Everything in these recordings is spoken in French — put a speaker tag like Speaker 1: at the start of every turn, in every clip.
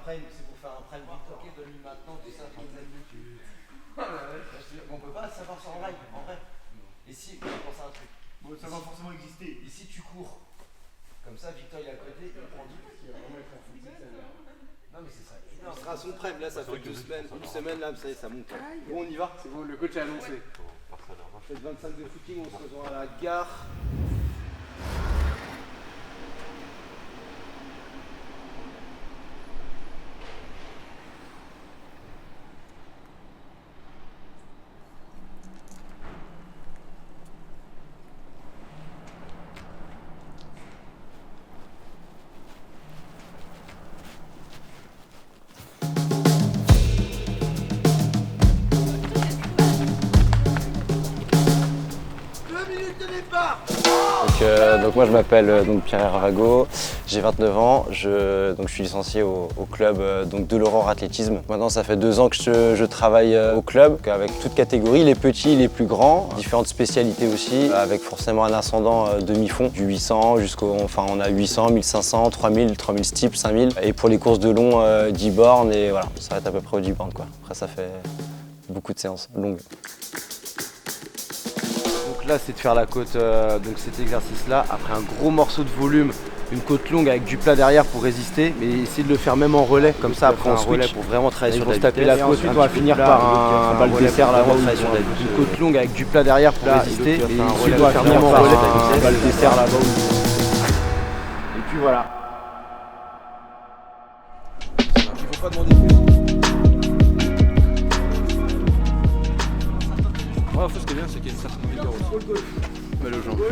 Speaker 1: prime, c'est pour faire un prime Victor. Ok, donne-lui maintenant, tout ça. On peut pas savoir ça en live, en vrai. Et si, je pense à un truc.
Speaker 2: Bon, ça va forcément exister.
Speaker 1: Et si tu cours, comme ça, Victor il est à côté, il prend 10. Non mais c'est ça. Il sera à son prime, là ça fait 2 semaines, une semaine là, ça y est, ça monte. Bon, on y va.
Speaker 2: C'est bon, le coach a annoncé.
Speaker 1: Faites 25 de footing, on se rejoint à la gare.
Speaker 3: Donc moi je m'appelle Pierre Hervago, j'ai 29 ans, je suis licencié au club de l'Aurore Athlétisme. Maintenant ça fait 2 ans que je travaille au club, avec toutes catégories, les petits, les plus grands, différentes spécialités aussi, avec forcément un ascendant demi-fond, du 800 on a 800, 1500, 3000, 3000 steeps, 5000. Et pour les courses de long, 10 bornes et voilà, ça va être à peu près aux 10 bornes quoi. Après ça fait beaucoup de séances longues.
Speaker 1: Là c'est de faire la côte, donc cet exercice là, après un gros morceau de volume, une côte longue avec du plat derrière pour résister, mais essayer de le faire même en relais, comme ça après on switch pour vraiment travailler sur la vitesse.
Speaker 2: La côte, ensuite on va finir par un bal dessert là-bas,
Speaker 1: une côte longue avec du plat derrière pour résister, et ensuite on va finir
Speaker 2: finir
Speaker 1: par
Speaker 2: un bal dessert là-bas.
Speaker 1: Et puis voilà. Il faut pas demander plus.
Speaker 2: Ouais, ce qui est bien, c'est qu'il y a une certaine vigueur aussi. Mal aux jambes.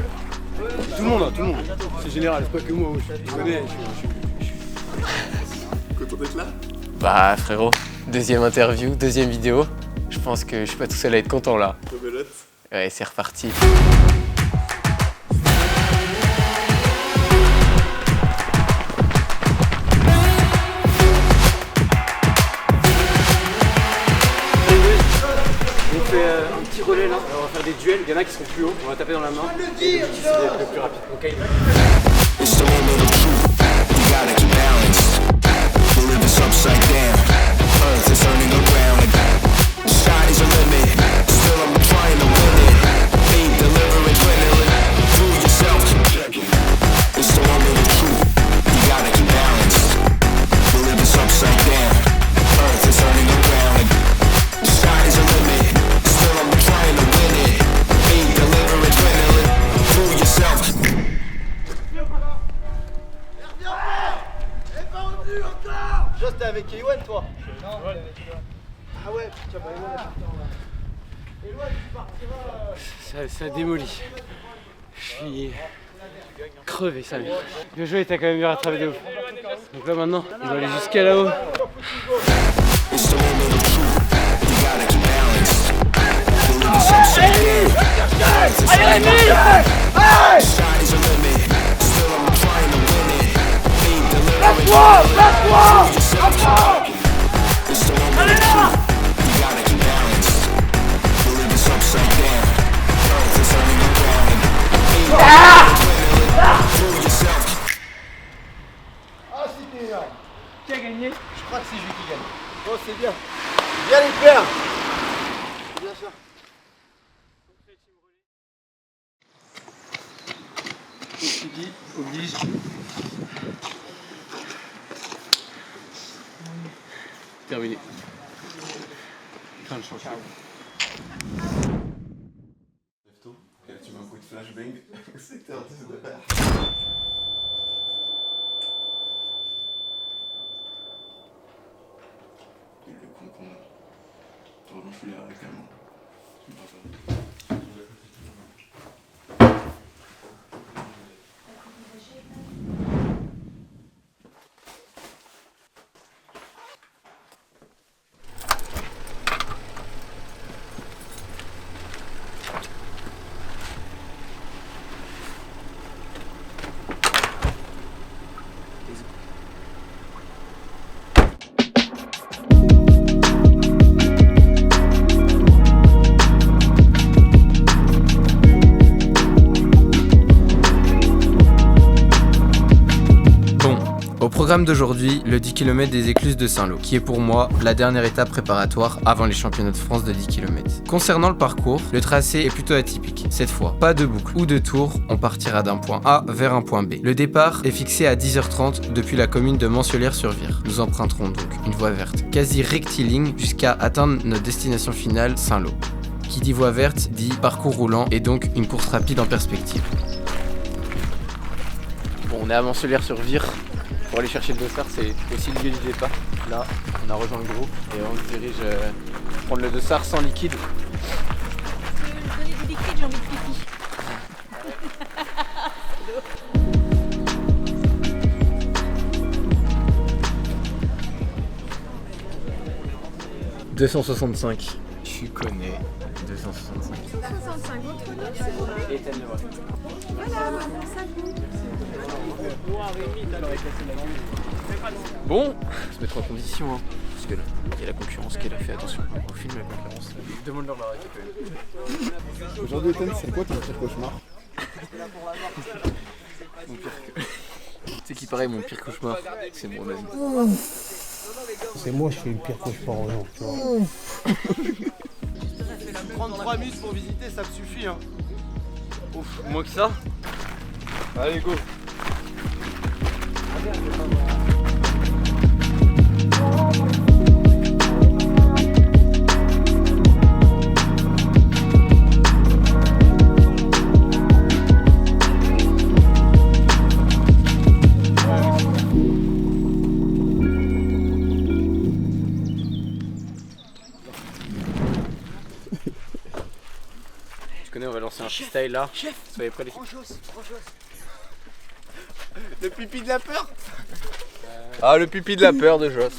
Speaker 2: Tout le monde, tout le monde. C'est général, c'est pas que moi. Je connais.
Speaker 4: Content d'être là?
Speaker 5: Bah frérot, deuxième interview, deuxième vidéo. Je pense que je suis pas tout seul à être content là.
Speaker 4: Rebelote.
Speaker 5: Ouais, c'est reparti.
Speaker 2: On fait un petit relais là, on va faire des duels, il y en a qui seront plus hauts, on va taper dans la main. Et le petit c'est le plus rapide. Ok.
Speaker 1: T'es avec Ewan toi? Non, avec Ewan. Ah ouais, putain, bah Ewan, tu partiras.
Speaker 2: Ça démolit. Je suis crevé, ça. Le jeu était quand même bien rattrapé de ouf. Donc là maintenant, on va aller jusqu'à là-haut.
Speaker 6: Allez Rémi! Place-toi! Allez là!
Speaker 1: Ah c'était énorme.
Speaker 2: Qui a gagné?
Speaker 1: Je crois que c'est lui qui gagne. Bon c'est bien. Bien les pères. C'est bien ça.
Speaker 2: Tu dis, oblige. Terminé. Fin de chance.
Speaker 4: Lève-toi. Et là tu mets un coup de flashbang. C'était un truc de faire. Et le concombre. Vraiment je suis là avec la main.
Speaker 5: Au programme d'aujourd'hui, le 10 km des écluses de Saint-Lô, qui est pour moi la dernière étape préparatoire avant les championnats de France de 10 km. Concernant le parcours, le tracé est plutôt atypique. Cette fois, pas de boucle ou de tour, on partira d'un point A vers un point B. Le départ est fixé à 10h30 depuis la commune de Mansuelière-sur-Vire. Nous emprunterons donc une voie verte quasi rectiligne jusqu'à atteindre notre destination finale, Saint-Lô. Qui dit voie verte dit parcours roulant et donc une course rapide en perspective. Bon, on est à Mansuelière-sur-Vire. Pour aller chercher le dossard, c'est aussi le lieu du départ. Là, on a rejoint le groupe et on se dirige prendre le dossard sans liquide.
Speaker 7: Je peux donner du liquide, j'ai envie de pipi.
Speaker 5: 265. Tu connais 265.
Speaker 7: 265, votre nom, s'il vous plaît. Voilà, ça vous.
Speaker 5: Bon, on se mettre en condition, hein, parce que là, il y a la concurrence qui est là, fais attention au film, la concurrence. Demande-leur la récupérer.
Speaker 4: Aujourd'hui, Ethan, c'est quoi ton pire cauchemar?
Speaker 5: Mon pire tu sais qui paraît mon pire cauchemar, c'est moi-même.
Speaker 8: C'est moi, je fais le pire cauchemar aux gens, tu vois.
Speaker 1: 33 minutes pour visiter, ça me suffit. Hein.
Speaker 2: Ouf, moins que ça.
Speaker 1: Allez, go.
Speaker 5: Tu connais, on va lancer un freestyle là. Soyez prêts les filles.
Speaker 1: Le pipi de la peur. Ah, le pipi de la peur de Joss.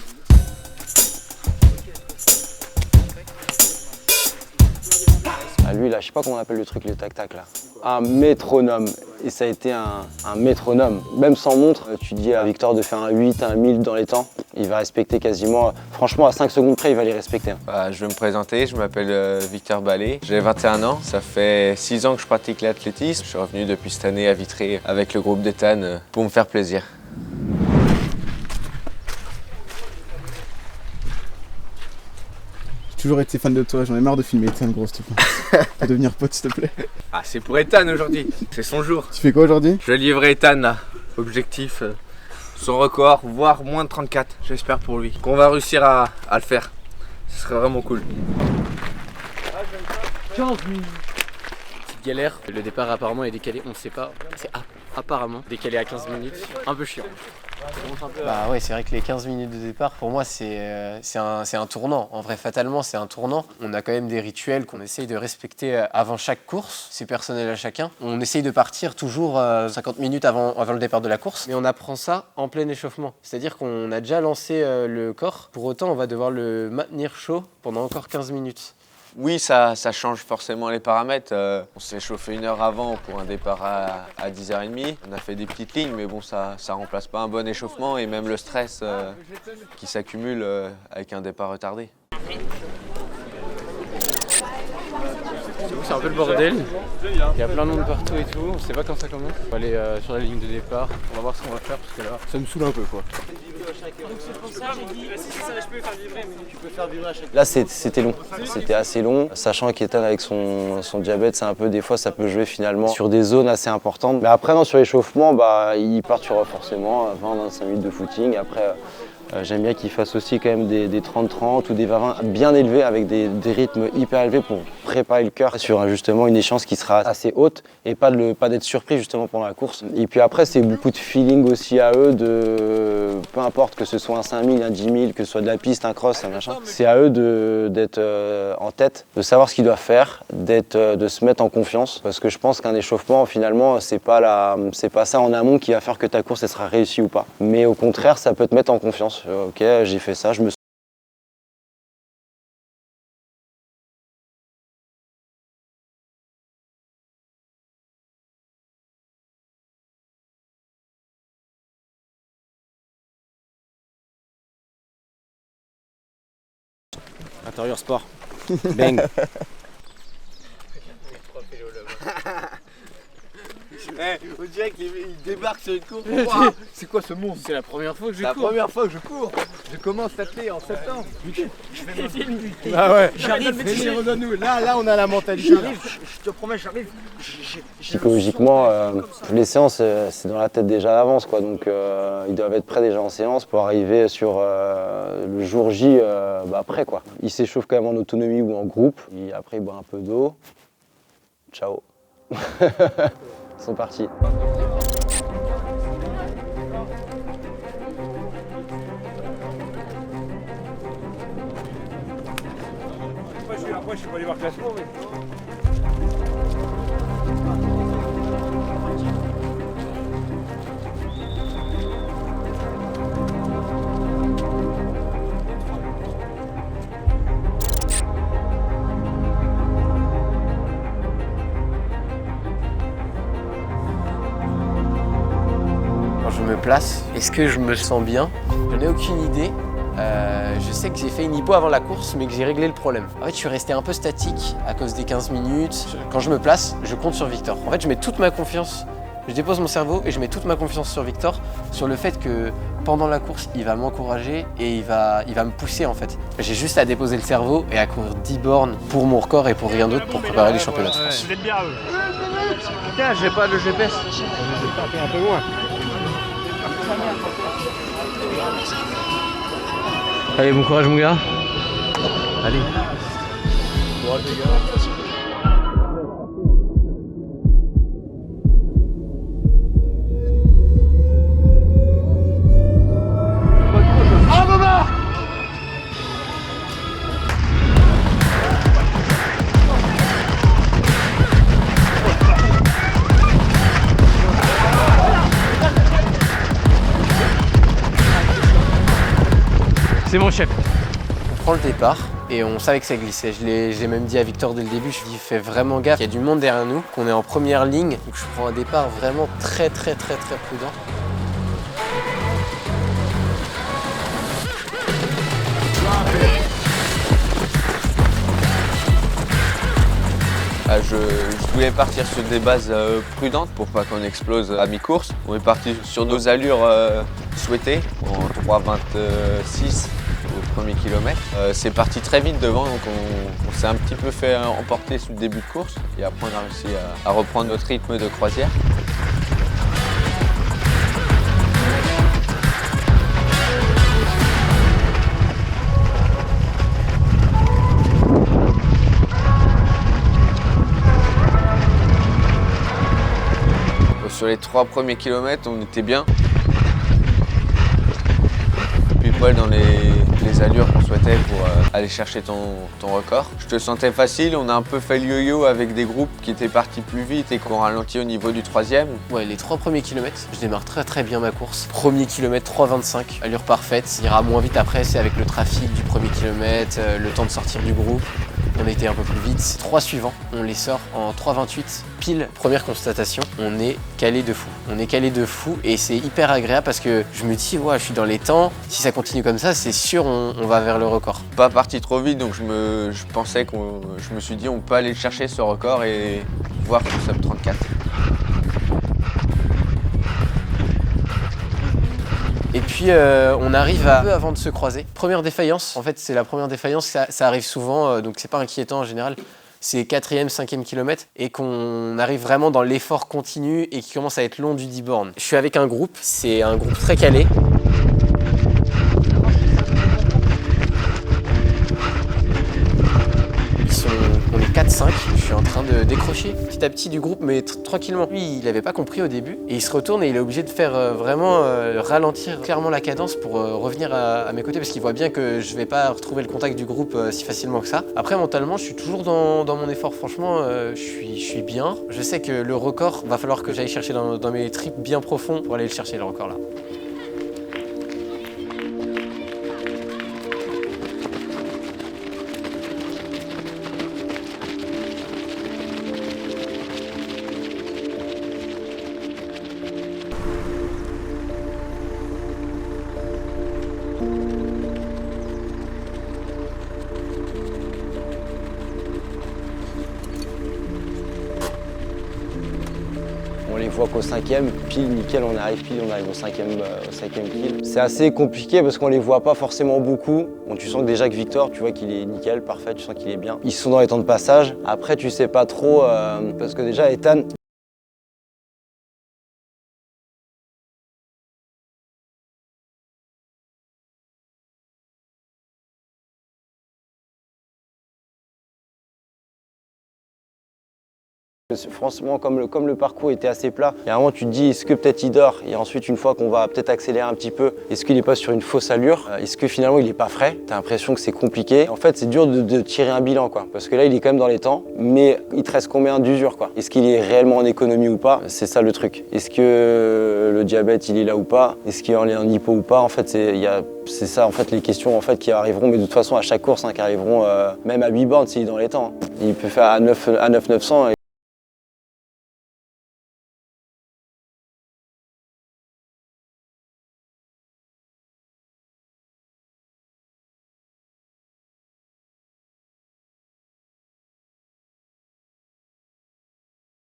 Speaker 3: Ah, lui là, je sais pas comment on appelle le truc, le tac-tac là. Un métronome. Et ça a été un métronome. Même sans montre, tu dis à Victor de faire un 8, un 1000 dans les temps, il va respecter quasiment, franchement à 5 secondes près, il va les respecter.
Speaker 9: Je vais me présenter, je m'appelle Victor Ballet, j'ai 21 ans, ça fait 6 ans que je pratique l'athlétisme. Je suis revenu depuis cette année à Vitré avec le groupe d'Ethan pour me faire plaisir.
Speaker 4: J'ai toujours été fan de toi, j'en ai marre de filmer Ethan, gros, s'il te plaît. Faut devenir pote, s'il te plaît.
Speaker 9: Ah, c'est pour Ethan aujourd'hui, c'est son jour.
Speaker 4: Tu fais quoi aujourd'hui?
Speaker 9: Je livre Ethan là, objectif, son record, voire moins de 34, j'espère pour lui. Qu'on va réussir à le faire, ce serait vraiment cool.
Speaker 2: 15 minutes.
Speaker 5: Petite galère, le départ apparemment est décalé, on sait pas, c'est apparemment décalé à 15 minutes, un peu chiant.
Speaker 10: Bah ouais, c'est vrai que les 15 minutes de départ, pour moi, c'est un tournant. En vrai, fatalement, c'est un tournant. On a quand même des rituels qu'on essaye de respecter avant chaque course. C'est personnel à chacun. On essaye de partir toujours 50 minutes avant le départ de la course.
Speaker 5: Mais on apprend ça en plein échauffement. C'est-à-dire qu'on a déjà lancé le corps. Pour autant, on va devoir le maintenir chaud pendant encore 15 minutes.
Speaker 9: Oui, ça change forcément les paramètres. On s'est chauffé 1 heure avant pour un départ à 10h30. On a fait des petites lignes, mais bon, ça remplace pas un bon échauffement et même le stress qui s'accumule avec un départ retardé.
Speaker 5: C'est un peu le bordel. Il y a plein de monde partout et tout. On sait pas quand ça commence. On va aller sur la ligne de départ. On va voir ce qu'on va faire parce que là, ça me saoule un peu quoi.
Speaker 3: Là c'était long, c'était assez long, sachant qu'Ethan avec son diabète, c'est un peu des fois ça peut jouer finalement sur des zones assez importantes. Mais après non, sur l'échauffement, il part sur forcément 20-25 minutes de footing. Après j'aime bien qu'il fasse aussi quand même des 30-30 ou des 20 bien élevés avec des rythmes hyper élevés pour préparer le cœur sur justement une échéance qui sera assez haute et pas d'être surpris justement pendant la course. Et puis après c'est beaucoup de feeling aussi à eux, de peu importe que ce soit un 5000, un 10 000, que ce soit de la piste, un cross, un machin, c'est à eux d'être en tête, de savoir ce qu'ils doivent faire, de se mettre en confiance, parce que je pense qu'un échauffement finalement c'est pas ça en amont qui va faire que ta course elle sera réussie ou pas, mais au contraire ça peut te mettre en confiance. Ok, j'ai fait ça, je me
Speaker 1: Intérieur sport. Bang.
Speaker 9: On dirait qu'il débarque sur une course. Wow, c'est quoi ce monstre?
Speaker 2: C'est la première fois que je
Speaker 9: C'est la
Speaker 2: cours.
Speaker 9: première fois que je cours. Je commence l'athlète en septembre.
Speaker 1: Ah ouais.
Speaker 9: J'arrive, redonne-nous. Là, on a la mentalité. J'arrive, je te promets, j'arrive.
Speaker 3: Psychologiquement, les séances, c'est dans la tête déjà à l'avance, quoi. Donc ils doivent être prêts déjà en séance pour arriver sur le jour J après, quoi. Ils s'échauffent quand même en autonomie ou en groupe. Et après, ils boivent un peu d'eau. Ciao. Ils sont partis.
Speaker 8: Après, je suis pas allé voir le classement, mais...
Speaker 10: Quand je me place, est-ce que je me sens bien? J'en ai aucune idée. Je sais que j'ai fait une hypo avant la course, mais que j'ai réglé le problème. En fait, je suis resté un peu statique à cause des 15 minutes. Quand je me place, je compte sur Victor. En fait, je mets toute ma confiance, je dépose mon cerveau et je mets toute ma confiance sur Victor, sur le fait que pendant la course, il va m'encourager et il va me pousser en fait. J'ai juste à déposer le cerveau et à courir 10 bornes pour mon record et pour rien d'autre pour préparer les championnats de France.
Speaker 8: Vous êtes bien, eux.
Speaker 2: Putain, j'ai pas le GPS.
Speaker 8: T'es un peu loin.
Speaker 2: Allez, bon courage mon gars. Allez. C'est mon chef.
Speaker 10: On prend le départ et on savait que ça glissait. Je l'ai même dit à Victor dès le début, je lui ai dit fais vraiment gaffe, il y a du monde derrière nous, qu'on est en première ligne. Donc je prends un départ vraiment très prudent.
Speaker 9: Je voulais partir sur des bases prudentes pour pas qu'on explose à mi-course. On est parti sur nos allures souhaitées en 3,26 au premier kilomètre. C'est parti très vite devant, donc on s'est un petit peu fait emporter sur le début de course et après on a réussi à reprendre notre rythme de croisière. Sur les 3 premiers kilomètres, on était bien. Puis poil dans les allures qu'on souhaitait pour aller chercher ton record. Je te sentais facile, on a un peu fait le yo-yo avec des groupes qui étaient partis plus vite et qu'on ralentit au niveau du 3e.
Speaker 10: Ouais, les 3 premiers kilomètres, je démarre très bien ma course. Premier kilomètre 3,25, allure parfaite. Ça ira moins vite après, c'est avec le trafic du premier kilomètre, le temps de sortir du groupe. On a été un peu plus vite. 3 suivants, on les sort en 3,28. Pile, première constatation, on est calé de fou. On est calé de fou et c'est hyper agréable parce que je me dis, ouais, je suis dans les temps. Si ça continue comme ça, c'est sûr, on va vers le record.
Speaker 9: Pas parti trop vite, donc je me suis dit, on peut aller chercher ce record et voir le sub 34.
Speaker 10: Et puis on arrive à peu avant de se croiser. Première défaillance, en fait c'est la première défaillance, ça arrive souvent, donc c'est pas inquiétant en général. C'est 4e, 5e kilomètre et qu'on arrive vraiment dans l'effort continu et qui commence à être long du 10 bornes. Je suis avec un groupe, c'est un groupe très calé. On est 4-5, je suis en train de décrocher petit à petit du groupe, mais tranquillement. Lui, il n'avait pas compris au début, et il se retourne et il est obligé de faire vraiment ralentir clairement la cadence pour revenir à mes côtés, parce qu'il voit bien que je vais pas retrouver le contact du groupe si facilement que ça. Après, mentalement, je suis toujours dans mon effort, franchement, je suis bien. Je sais que le record, va falloir que j'aille chercher dans mes tripes bien profonds pour aller le chercher, le record là.
Speaker 3: voit fois qu'au 5e, pile nickel, on arrive au 5e kill. C'est assez compliqué parce qu'on les voit pas forcément beaucoup. Bon, tu sens que déjà que Victor, tu vois qu'il est nickel, parfait, tu sens qu'il est bien. Ils sont dans les temps de passage. Après, tu sais pas trop parce que déjà Ethan, franchement, comme le parcours était assez plat, et à un moment tu te dis est-ce que peut-être il dort, et ensuite une fois qu'on va peut-être accélérer un petit peu, est-ce qu'il n'est pas sur une fausse allure, est-ce que finalement il n'est pas frais, t'as l'impression que c'est compliqué. En fait c'est dur de tirer un bilan quoi, parce que là il est quand même dans les temps, mais il te reste combien d'usure quoi. Est-ce qu'il est réellement en économie ou pas, c'est ça le truc. Est-ce que le diabète il est là ou pas, est-ce qu'il est en hypo ou pas, en fait c'est ça en fait les questions en fait qui arriveront, mais de toute façon à chaque course qui arriveront, même à 8 bornes s'il est dans les temps. Il peut faire à 900.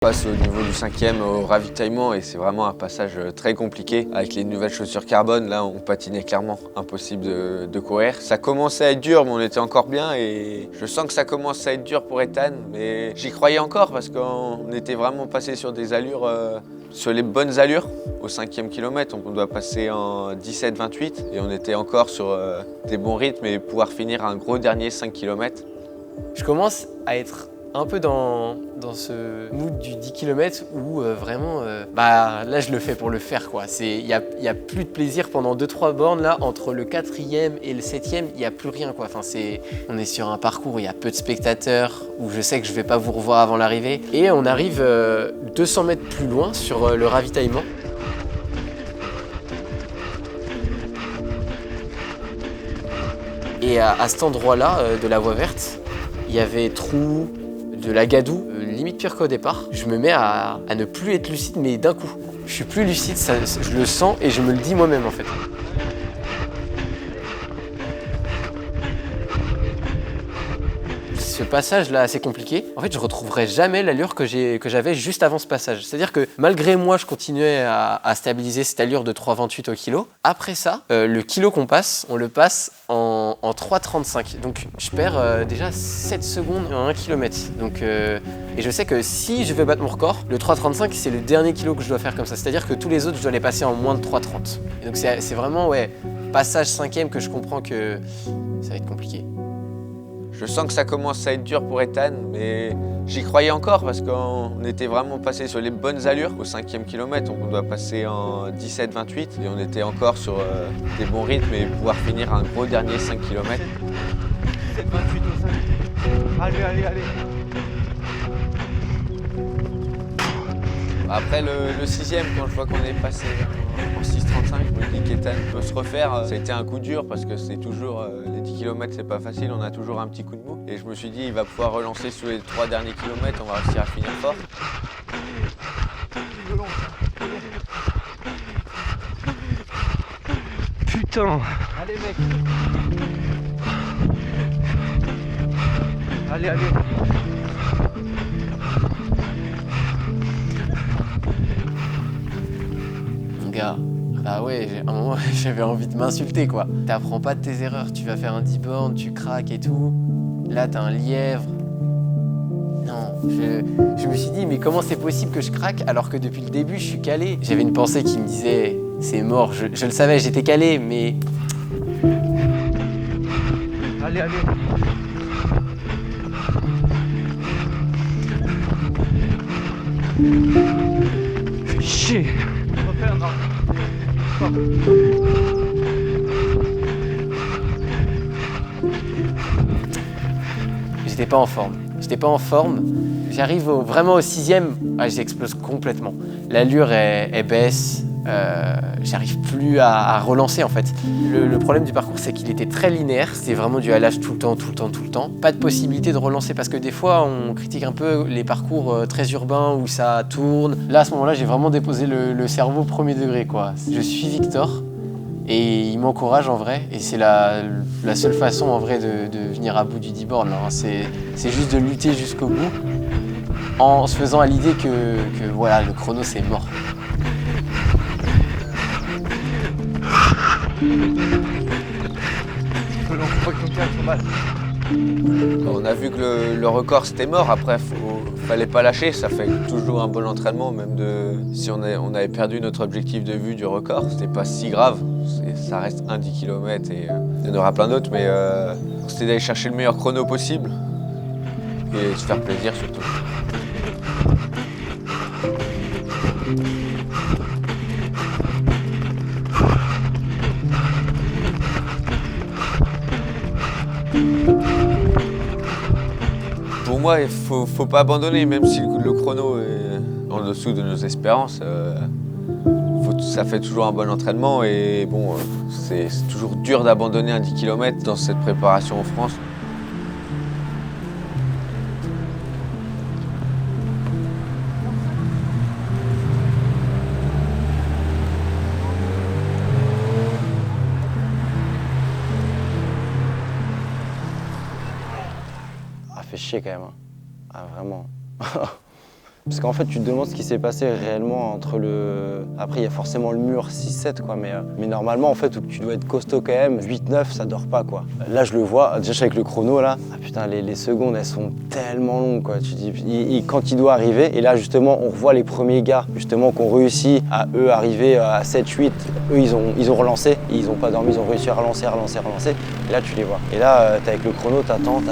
Speaker 9: On passe au niveau du 5e au ravitaillement et c'est vraiment un passage très compliqué. Avec les nouvelles chaussures carbone, là on patinait clairement, impossible de courir. Ça commençait à être dur mais on était encore bien et je sens que ça commence à être dur pour Ethan, mais j'y croyais encore parce qu'on était vraiment passé sur des allures, sur les bonnes allures. Au 5e kilomètre, on doit passer en 17-28 et on était encore sur des bons rythmes et pouvoir finir un gros dernier 5 km.
Speaker 10: Je commence à être un peu dans ce mood du 10 km où vraiment, là je le fais pour le faire quoi. Il y a plus de plaisir pendant 2-3 bornes là, entre le 4e et le 7e, il n'y a plus rien quoi. Enfin, on est sur un parcours où il y a peu de spectateurs, où je sais que je vais pas vous revoir avant l'arrivée. Et on arrive 200 mètres plus loin sur le ravitaillement. Et à cet endroit-là de la voie verte, il y avait trou, de la gadoue, limite pire qu'au départ. Je me mets à ne plus être lucide, mais d'un coup. Je suis plus lucide, je le sens et je me le dis moi-même en fait. Ce passage-là assez compliqué, en fait je retrouverai jamais l'allure que j'avais juste avant ce passage. C'est-à-dire que malgré moi je continuais à stabiliser cette allure de 3,28 au kilo. Après ça, le kilo qu'on passe, on le passe en 3,35. Donc je perds déjà 7 secondes en 1 km. Donc, et je sais que si je veux battre mon record, le 3,35 c'est le dernier kilo que je dois faire comme ça. C'est-à-dire que tous les autres je dois les passer en moins de 3,30. Et donc c'est vraiment passage 5e que je comprends que ça va être compliqué.
Speaker 9: Je sens que ça commence à être dur pour Ethan, mais j'y croyais encore parce qu'on était vraiment passé sur les bonnes allures. Au 5e kilomètre, on doit passer en 17-28 et on était encore sur des bons rythmes et pouvoir finir un gros dernier 5 km. 17-28 au 5. Allez. Après le 6e, quand je vois qu'on est passé en 6,35, je me dis qu'Ethan peut se refaire. Ça a été un coup dur parce que c'est toujours, les 10 km c'est pas facile, on a toujours un petit coup de mou. Et je me suis dit il va pouvoir relancer sur les 3 derniers kilomètres, on va réussir à finir fort.
Speaker 2: Putain! Allez mec! Allez!
Speaker 10: Gars, bah ouais, à un moment j'avais envie de m'insulter quoi. T'apprends pas de tes erreurs, tu vas faire un 10 bornes, tu craques et tout. Là t'as un lièvre. Non, je me suis dit mais comment c'est possible que je craque alors que depuis le début je suis calé. J'avais une pensée qui me disait c'est mort, je le savais, j'étais calé mais...
Speaker 2: Allez! Fais chier!
Speaker 10: J'étais pas en forme. J'arrive vraiment au 6e, j'explose complètement. L'allure elle baisse, j'arrive plus à relancer en fait. Le problème du parcours c'est qu'il était très linéaire, c'était vraiment du halage tout le temps. Pas de possibilité de relancer parce que des fois on critique un peu les parcours très urbains où ça tourne. Là à ce moment-là j'ai vraiment déposé le cerveau premier degré quoi. Je suis Victor et il m'encourage en vrai et c'est la seule façon en vrai de venir à bout du 10 bornes. Hein. C'est juste de lutter jusqu'au bout en se faisant à l'idée que voilà, le chrono c'est mort.
Speaker 9: On a vu que le record c'était mort, après fallait pas lâcher, ça fait toujours un bon entraînement, même si on avait perdu notre objectif de vue du record, c'était pas si grave, ça reste un 10 km et il y en aura plein d'autres, mais c'était d'aller chercher le meilleur chrono possible et se faire plaisir surtout. Pour moi, il faut pas abandonner, même si le chrono est en dessous de nos espérances. Ça fait toujours un bon entraînement et bon, c'est toujours dur d'abandonner un 10 km dans cette préparation en France.
Speaker 3: Fait chier quand même. Ah, vraiment. Parce qu'en fait, tu te demandes ce qui s'est passé réellement entre le... Après, il y a forcément le mur 6-7, quoi. Mais normalement, en fait, où tu dois être costaud quand même, 8-9, ça dort pas, quoi. Là, je le vois, déjà, je suis avec le chrono, là. Ah putain, les secondes, elles sont tellement longues, quoi. Tu dis, quand il doit arriver, et là, justement, on revoit les premiers gars, justement, qui ont réussi à, eux, arriver à 7-8. Eux, ils ont relancé, ils ont pas dormi, ils ont réussi à relancer. Et là, tu les vois. Et là, t'es avec le chrono, t'attends.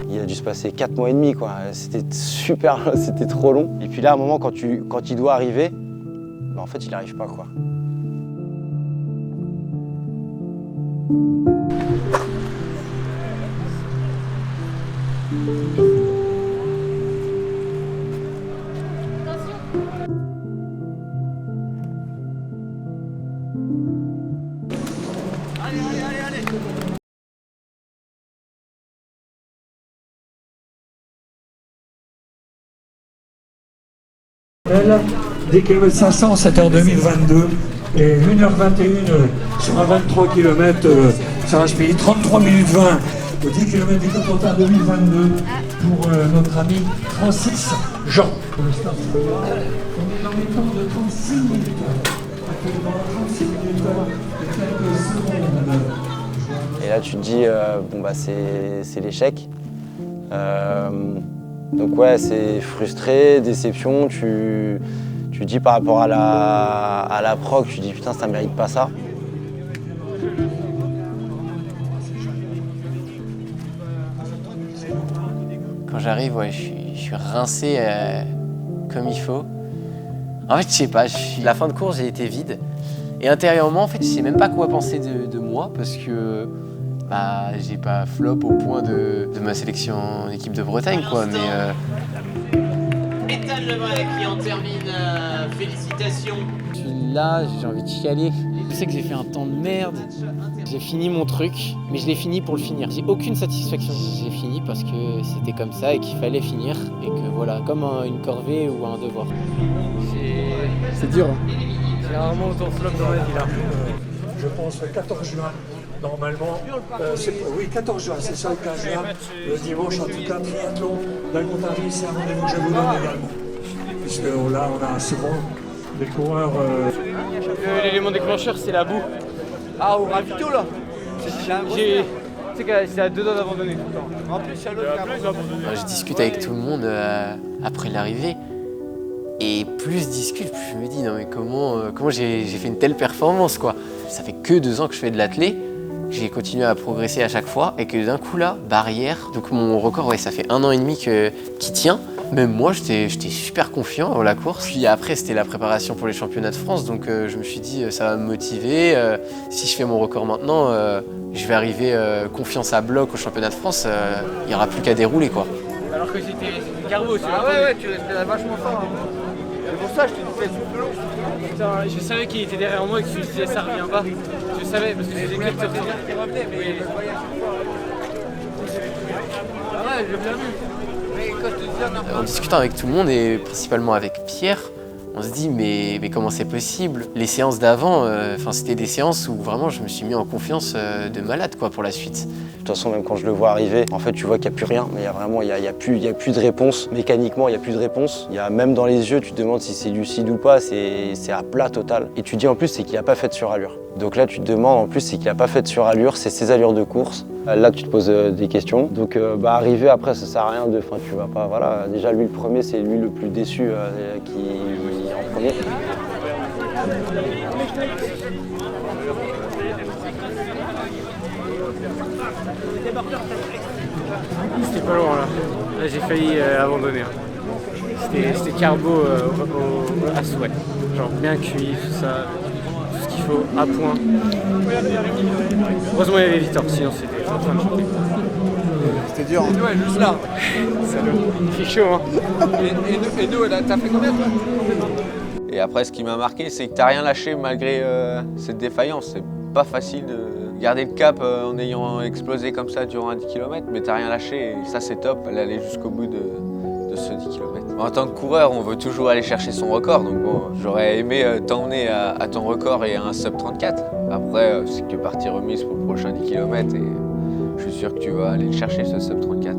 Speaker 3: Il a dû se passer 4 mois et demi, quoi. C'était super, c'était trop long. Et puis là, à un moment, quand il doit arriver, bah, en fait, il n'arrive pas, quoi.
Speaker 11: Des km 500, 7h 2022 et 1h21 sur un 23 km, ça va se payer 33 minutes 20 au 10 km du Cotentin 2022 pour notre ami Francis Jean. On est dans les temps de 36 minutes. Actuellement 36 minutes et quelques secondes.
Speaker 3: Et là, tu te dis, bon, bah, c'est l'échec. Donc ouais, c'est frustré, déception, tu dis par rapport à la prog, tu dis putain ça mérite pas ça.
Speaker 10: Quand j'arrive, ouais, je suis rincé comme il faut. En fait, je sais pas, la fin de course, j'ai été vide. Et intérieurement, en fait, je sais même pas quoi penser de moi parce que bah, j'ai pas flop au point de ma sélection en équipe de Bretagne, quoi, mais...
Speaker 12: Ethan Lebrec qui en termine, félicitations.
Speaker 2: Je suis là, j'ai envie de chialer. Je sais que j'ai fait un temps de merde. J'ai fini mon truc, mais je l'ai fini pour le finir. J'ai aucune satisfaction. J'ai fini parce que c'était comme ça et qu'il fallait finir. Et que voilà, comme une corvée ou un devoir.
Speaker 11: C'est dur, hein.
Speaker 2: J'ai rarement autant flop dans ma vie là.
Speaker 11: Je pense le 14 juin. Normalement, oui, 14 juin, c'est ça, le 15 juin. Le dimanche, en tout cas, triathlon d'Almontaris, c'est un rendez-vous que je vous donne également. Puisque là, on a souvent des coureurs...
Speaker 2: L'élément déclencheur, c'est la boue.
Speaker 1: Ah, au ravito là.
Speaker 2: Tu sais que c'est à 2 doigts d'abandonner tout le temps.
Speaker 1: En plus, il y a l'autre qui a abandonné.
Speaker 10: Je discute avec tout le monde après l'arrivée. Et plus je discute, plus je me dis non mais comment j'ai fait une telle performance, quoi. Ça fait que 2 ans que je fais de l'athlé. J'ai continué à progresser à chaque fois et que d'un coup là, barrière. Donc mon record, ouais, ça fait 1 an et demi qui tient. Même moi, j'étais super confiant dans la course. Puis après, c'était la préparation pour les championnats de France. Donc je me suis dit, ça va me motiver. Si je fais mon record maintenant, je vais arriver confiance à bloc au championnat de France. Il n'y aura plus qu'à dérouler, quoi.
Speaker 2: Alors que c'était carbo,
Speaker 1: Ah ouais, tu respirais vachement fort. Hein. C'est pour ça que je te disais souffle long.
Speaker 2: Putain, je savais qu'il était derrière moi et que tu me disais ça revient pas. Je savais parce que j'ai des clés de sortie.
Speaker 1: Ah ouais, j'ai bien vu. Mais quand je te disais,
Speaker 10: En discutant avec tout le monde et principalement avec Pierre, On se dit mais comment c'est possible? Les séances d'avant, c'était des séances où vraiment je me suis mis en confiance de malade quoi pour la suite.
Speaker 3: De toute façon, même quand je le vois arriver, en fait, tu vois qu'il n'y a plus rien, mais il y a plus de réponse. Mécaniquement, il n'y a plus de réponse. Même dans les yeux, tu te demandes si c'est lucide ou pas, c'est à plat total. Et tu dis en plus, c'est qu'il n'a pas fait de surallure. Donc là, tu te demandes en plus, c'est qu'il n'a pas fait de surallure, c'est ses allures de course. Là, tu te poses des questions. Donc, arriver après, ça sert à rien de. Enfin, tu vas pas. Voilà. Déjà, lui, le premier, c'est lui le plus déçu qui est en premier.
Speaker 2: C'était pas loin là. Là j'ai failli abandonner. C'était carbo à souhait. Genre bien cuit, tout ça, tout ce qu'il faut, à point. Heureusement il y avait Victor, sinon c'était en train de chanter.
Speaker 4: C'était dur.
Speaker 9: Et nous, elle est juste là.
Speaker 2: Salaud. Il fait chaud hein.
Speaker 9: Et nous, t'as fait combien toi? Et après, ce qui m'a marqué, c'est que t'as rien lâché malgré cette défaillance. C'est pas facile de garder le cap en ayant explosé comme ça durant un 10 km, mais t'as rien lâché et ça c'est top, elle allait jusqu'au bout de ce 10 km. En tant que coureur, on veut toujours aller chercher son record, donc bon, j'aurais aimé t'emmener à ton record et à un sub 34. Après, c'est que partie remise pour le prochain 10 km et je suis sûr que tu vas aller le chercher ce sub 34.